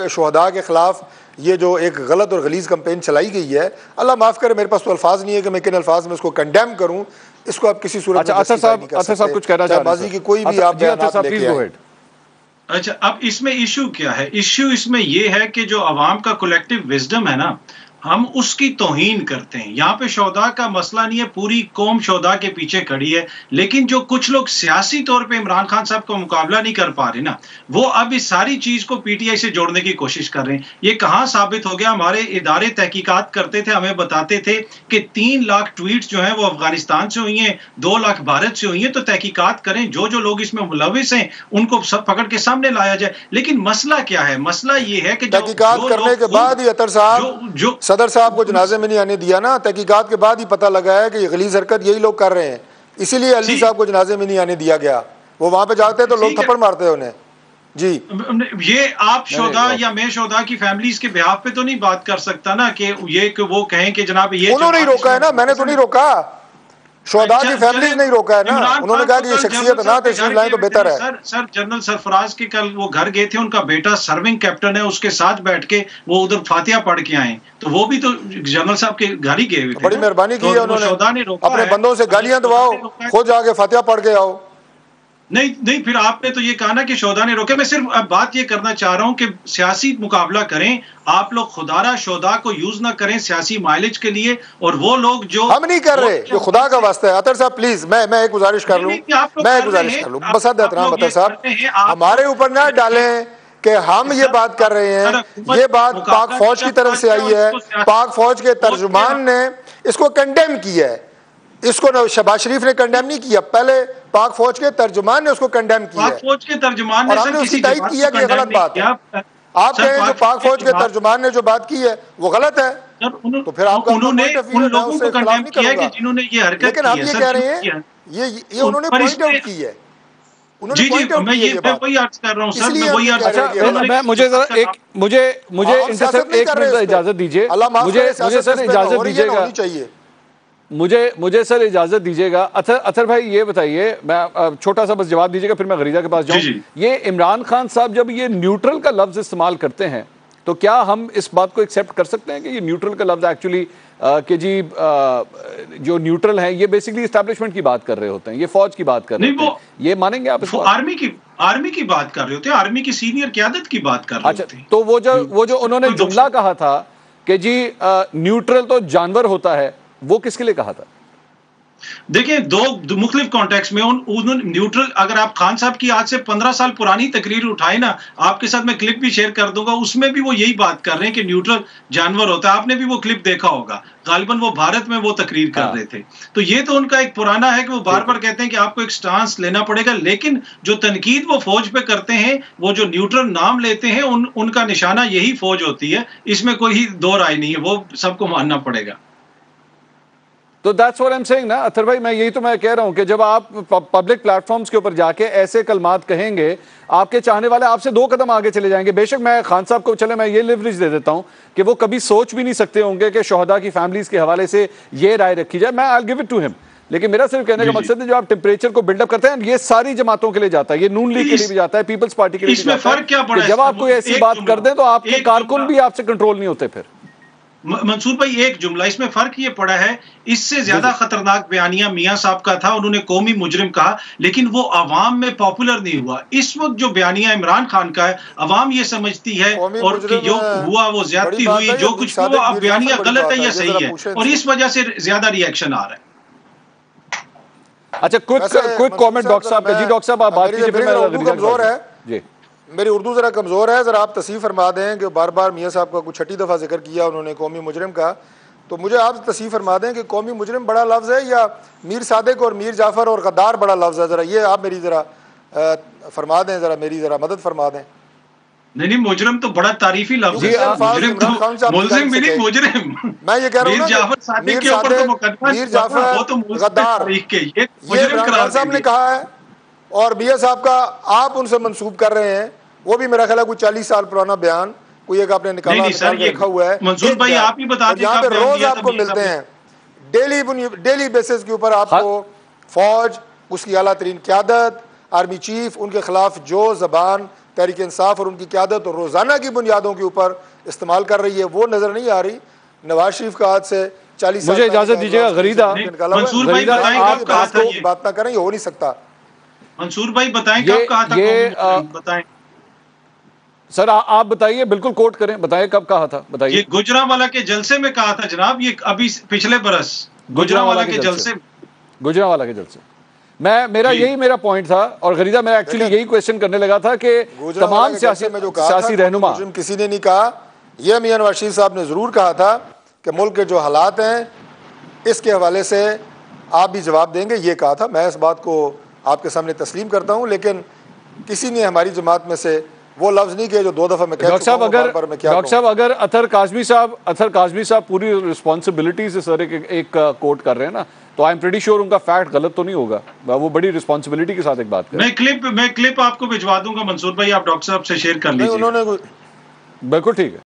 شہداء کے خلاف یہ جو ایک غلط اور غلیظ کمپین چلائی گئی ہے، اللہ معاف کرے میرے پاس تو الفاظ نہیں ہے کہ میں کن الفاظ میں اس کو کنڈیم کروں، اس کو آپ کسی صورت میں جسٹیفائی نہیں کر سکتے، کچھ کہنا چاہ رہے ہیں بازی کی کوئی بھی آپ بیانات لے کے آئیں۔ اچھا، اب اس میں ایشو کیا ہے؟ ایشو اس میں یہ ہے کہ جو عوام کا کولیکٹیو وزڈم ہے نا، ہم اس کی توہین کرتے ہیں۔ یہاں پہ شہداء کا مسئلہ نہیں ہے، پوری قوم شہداء کے پیچھے کھڑی ہے، لیکن جو کچھ لوگ سیاسی طور پہ عمران خان صاحب کا مقابلہ نہیں کر پا رہے نا، وہ اب اس ساری چیز کو پی ٹی آئی سے جوڑنے کی کوشش کر رہے ہیں۔ یہ کہاں ثابت ہو گیا؟ ہمارے ادارے تحقیقات کرتے تھے، ہمیں بتاتے تھے کہ 3 لاکھ ٹویٹس جو ہیں وہ افغانستان سے ہوئی ہیں، 2 لاکھ بھارت سے ہوئی ہیں۔ تو تحقیقات کریں، جو لوگ اس میں ملوث ہیں ان کو پکڑ کے سامنے لایا جائے۔ لیکن مسئلہ کیا ہے؟ مسئلہ یہ ہے کہ تحقیقات کرنے کے بعد ہی عطر صاحب صدر صاحب کو جنازے میں نہیں آنے دیا نا، تحقیقات کے بعد ہی پتہ لگا ہے کہ یہ غلیظ حرکت یہی لوگ کر رہے ہیں، اسی لیے علی صاحب کو جنازے میں نہیں آنے دیا گیا۔ وہ وہاں پہ جاتے تو لوگ تھپڑ مارتے انہیں۔ جی، یہ آپ شہداء یا میں شہداء کی فیملیز کے بہاف پہ تو نہیں بات کر سکتا نا کہ یہ کہ وہ کہیں کہ جناب یہ انہوں نے روکا ہے نا، میں نے تو نہیں روکا، شہداء کی فیملیز نہیں روکا ہے نا، انہوں نے کہا کہ یہ شخصیت نہ تشریف لائیں تو بہتر ہے۔ سر جنرل سرفراز کے کل وہ گھر گئے تھے، ان کا بیٹا سرونگ کیپٹن ہے، اس کے ساتھ بیٹھ کے وہ ادھر فاتحہ پڑھ کے آئے، تو وہ بھی تو جنرل صاحب کے گھر ہی گئے ہوئے تھے۔ بڑی مہربانی کی ہے انہوں نے، اپنے بندوں سے گالیاں دواؤ، خود جا کے فاتحہ پڑھ کے آؤ۔ نہیں، پھر آپ نے تو یہ کہا نا کہ شہداء نے روکے۔ میں صرف اب بات یہ کرنا چاہ رہا ہوں کہ سیاسی مقابلہ کریں آپ لوگ، خدا را شہداء کو یوز نہ کریں سیاسی مائلج کے لیے، اور وہ لوگ جو ہم نہیں کر رہے، جو خدا کا واسطہ ہے عطر صاحب پلیز، میں ایک گزارش کر لوں، بسد احترام عطر صاحب، ہمارے اوپر نہ ڈالیں کہ ہم یہ بات کر رہے ہیں۔ یہ بات پاک فوج کی طرف سے آئی ہے، پاک فوج کے ترجمان نے اس کو کنڈیم کیا ہے، اس کو شہباز شریف نے کنڈیم نہیں کیا، پہلے پاک فوج کے ترجمان نے اس کو کنڈیم کیا ہے، پاک فوج کے ترجمان نے اور ہم نے اس کی تائید کیا کہ یہ غلط بات ہے۔ آپ کہیں جو پاک فوج کے ترجمان نے جو بات کی ہے وہ غلط ہے، تو پھر آپ کا انہوں نے ان لوگوں کو کنڈیم کیا کہ جنہوں نے یہ حرکت کی ہے۔ لیکن ہم یہ کہہ رہے ہیں یہ انہوں نے پوائنٹ آؤٹ کی ہے، جی میں وہی عرض کر رہا ہوں سر، میں وہی عرض کر رہا ہوں۔ میں مجھے سر اجازت دیجیے، مجھے سر اجازت دیجیے گا، مجھے سر اجازت دیجیے گا۔ اطہر بھائی یہ بتائیے، میں چھوٹا سا بس جواب دیجیے گا پھر میں غریزہ کے پاس جاؤں۔ یہ عمران خان صاحب جب یہ نیوٹرل کا لفظ استعمال کرتے ہیں تو کیا ہم اس بات کو ایکسیپٹ کر سکتے ہیں کہ یہ نیوٹرل کا لفظ ایکچولی کہ جی جو نیوٹرل ہیں یہ بیسیکلی اسٹیبلشمنٹ کی بات کر رہے ہوتے ہیں، یہ فوج کی بات کر رہے ہوتے ہیں، یہ مانیں گے آپ اس کو؟ آرمی کی بات کر رہے ہوتے ہیں، آرمی کی سینئر قیادت کی بات کر رہے ہوتے ہیں۔ تو وہ جو انہوں نے جملہ کہا تھا کہ جی نیوٹرل تو جانور ہوتا ہے، وہ کس کے لیے کہا تھا؟ دیکھیں، دو مختلف کانٹیکس میں نیوٹرل، اگر آپ خان صاحب کی آج سے 15 سال پرانی تقریر اٹھائیں نا، آپ کے ساتھ میں کلپ بھی شیئر کر دوں گا، اس میں بھی وہ یہی بات کر رہے ہیں کہ نیوٹرل جانور ہوتا ہے۔ آپ نے بھی وہ کلپ دیکھا ہوگا، غالباً وہ بھارت میں وہ تقریر کر رہے تھے۔ تو یہ تو ان کا ایک پرانا ہے کہ وہ بار بار کہتے ہیں کہ آپ کو ایک سٹانس لینا پڑے گا، لیکن جو تنقید وہ فوج پہ کرتے ہیں، وہ جو نیوٹرل نام لیتے ہیں، ان کا نشانہ یہی فوج ہوتی ہے، اس میں کوئی دو رائے نہیں ہے، وہ سب کو ماننا پڑے گا۔ تو that's what I'm saying نا اطہر بھائی، میں یہی تو میں کہہ رہا ہوں کہ جب آپ پبلک پلیٹ فارمز کے اوپر جا کے ایسے کلمات کہیں گے، آپ کے چاہنے والے آپ سے 2 قدم آگے چلے جائیں گے۔ بے شک میں خان صاحب کو چلے میں یہ لیوریج دے دیتا ہوں کہ وہ کبھی سوچ بھی نہیں سکتے ہوں گے کہ شہداء کی فیملیز کے حوالے سے یہ رائے رکھی جائے، میں I'll give it to him، لیکن میرا صرف کہنے کا مقصد ہے جو آپ ٹیمپریچر کو بلڈ اپ کرتے ہیں، یہ ساری جماعتوں کے لیے جاتا ہے، یہ نون لیگ کے لیے بھی جاتا ہے، پیپلز پارٹی کے لیے بھی جاتا ہے کہ جب آپ کوئی ایسی بات کر دیں تو آپ کے کارکن بھی آپ سے کنٹرول نہیں ہوتے۔ پھر منصور بھائی ایک جملہ، اس میں فرق یہ پڑا ہے، اس سے زیادہ خطرناک بیانیہ میاں صاحب کا تھا، انہوں نے قومی مجرم کہا، لیکن وہ عوام میں پاپولر نہیں ہوا۔ اس وقت جو بیانیہ عمران خان کا ہے، عوام یہ سمجھتی ہے اور کہ جو ہوا وہ زیادتی ہوئی، جو کچھ ہوا اب بیانیہ غلط ہے یا صحیح ہے، اور اس وجہ سے زیادہ ری ایکشن آ رہا ہے۔ اچھا کوئی کامنٹ ڈاکٹر صاحب کا؟ جی ڈاکٹر صاحب آپ بات کیجئے، پھر میں اردو کمزور ہے، جی میری اردو ذرا کمزور ہے، ذرا آپ تصحیح فرما دیں کہ بار بار میاں صاحب کا کچھ چھٹی دفعہ ذکر کیا انہوں نے قومی مجرم کا، تو مجھے آپ تصحیح فرما دیں کہ قومی مجرم بڑا لفظ ہے یا میر صادق اور میر جعفر اور غدار بڑا لفظ ہے؟ ذرا یہ آپ میری ذرا فرما دیں، ذرا میری ذرا مدد فرما دیں۔ نہیں مجرم تو بڑا تعریفی لفظ ہے، ملزم بھی نہیں، مجرم۔ میں یہ کہہ رہا ہوں میر جعفر صادق کے اوپر تو مقدمہ، میر جعفر وہ تو غدار، یہ عمران خان صاحب نے کہا ہے، اور میاں صاحب کا آپ ان سے منسوب کر رہے ہیں، وہ بھی میرا خیال ہے کوئی 40 سال پرانا بیان، کوئی ایک آپ نے نکالا رکھا ہوا ہے، منصور بھائی آپ ہی بتا دیں، یہاں پہ روز آپ کو ملتے ہیں، ڈیلی بیسس کے اوپر آپ کو فوج، اس کی اعلیٰ ترین قیادت، آرمی چیف، ان کے خلاف جو زبان تحریک انصاف اور ان کی قیادت اور روزانہ کی بنیادوں کے اوپر استعمال کر رہی ہے وہ نظر نہیں آ رہی. نواز شریف کا آج سے 40 سال مجھے اجازت دیجیے گا غریدہ منصور بھائی بتائیں کب کہا تھا یہ بات نہ کریں، یہ ہو نہیں سکتا. منصور بھائی بتائیں کب کہا تھا بتائیں سر آپ بتائیے، بالکل کوٹ کریں، بتائیں کب کہا تھا بتائیے. یہ گجرانوالہ کے جلسے میں کہا تھا جناب، یہ ابھی پچھلے برس گجرانوالہ کے جلسے گجرانوالہ کے جلسے میرا یہی میرا پوائنٹ تھا. اور غریدہ میں ایکچولی یہی کویسچن کرنے لگا تھا کہ تمام سیاسی رہنما کسی نے نہیں کہا، یہ میاں نواز شریف صاحب نے ضرور کہا تھا کہ ملک کے جو حالات ہیں اس کے حوالے سے آپ بھی جواب دیں گے، یہ کہا تھا. میں اس بات کو آپ کے سامنے تسلیم کرتا ہوں، لیکن کسی نے ہماری جماعت میں سے وہ لفظ نہیں کہ جو 2 دفعہ میں کہہ چکا ہوں. ڈاکٹر صاحب اگر اطہر کاظمی صاحب پوری رسپانسبلٹی سے سر ایک کوٹ کر رہے ہیں نا، تو آئی ایم پریٹی شیور ان کا فیکٹ غلط تو نہیں ہوگا، وہ بڑی رسپانسبلٹی کے ساتھ ایک بات کریں. میں کلپ آپ کو بھجوا دوں گا منصور بھائی، آپ ڈاکٹر صاحب سے شیئر کر لیجیے. انہوں نے بالکل ٹھیک ہے.